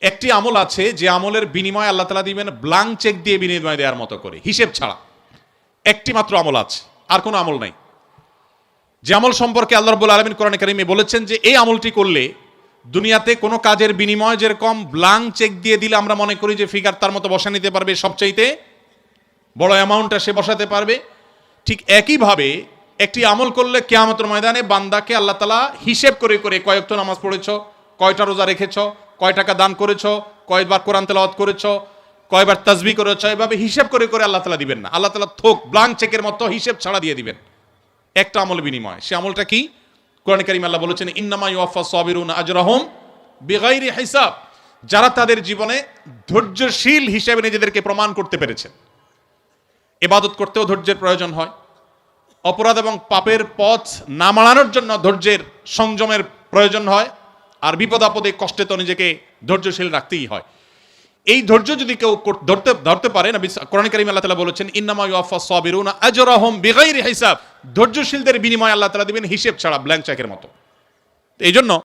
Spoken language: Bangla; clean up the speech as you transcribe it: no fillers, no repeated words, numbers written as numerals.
একটি আমল আছে যে আমলের বিনিময় আল্লাহ তাআলা দিবেন ব্ল্যাঙ্ক চেক দিয়ে বিনিময় দেওয়ার মতো করে, হিসেব ছাড়া। একটি মাত্র আমল আছে, আর কোনো আমল নাই। যে আমল সম্পর্কে আল্লাহ রাব্বুল আলামিন কোরআনে কারিমে বলেছেন যে এই আমলটি করলে দুনিয়াতে কোনো কাজের বিনিময় যেরকম ব্ল্যাঙ্ক চেক দিয়ে দিলে আমরা মনে করি যে ফিগার তার মতো বসা নিতে পারবে, সবচাইতে বড় অ্যামাউন্টটা সে বসাতে পারবে, ঠিক একইভাবে একটি আমল করলে কিয়ামতের ময়দানে বান্দাকে আল্লাহ তাআলা হিসেব করে করে কয় ওয়াক্ত নামাজ পড়েছ, কয়টা রোজা রেখেছ, কয় টাকা দান করেছ, কয়বার কোরআন তেলাওয়াত করেছ, কয়বার তাসবিহ করেছ, এভাবে হিসেব করে করে আল্লাহ তাআলা দিবেন না। আল্লাহ তাআলা থোক ব্ল্যাঙ্ক চেকের মতো হিসেব ছাড়া দিয়ে দিবেন একটা আমল বিনিময়। সে আমলটা কি? কোরআনে কারিমে আল্লাহ বলেছেন ইন্নামা ইউওয়াফাস সাবিরুনা আজরাহুম বিগাইরি হিসাব। যারা তাদের জীবনে ধৈর্যশীল হিসেবে নিজেদেরকে প্রমাণ করতে পেরেছেন। ইবাদত করতেও ধৈর্যের প্রয়োজন হয়, অপরাধ এবং পাপের পথ না মাড়ানোর জন্য ধৈর্যের সংযমের প্রয়োজন হয়, আর বিপদ আপদে কষ্টে তো নিজেকে ধৈর্যশীল রাখতেই হয়। এই ধৈর্য যদি কেউ ধরতে পারে, নবী কোরআন কারীমে আল্লাহ তাআলা বলেছেন ইন্নামা ইউওয়াফাস সাবিরুনা আজরাহুম বিগাইরি হিসাব। ধৈর্যশীলদের বিনিময় আল্লাহ তাআলা দিবেন হিসেব ছাড়া, ব্ল্যাঙ্ক চেকের মতো। এই জন্য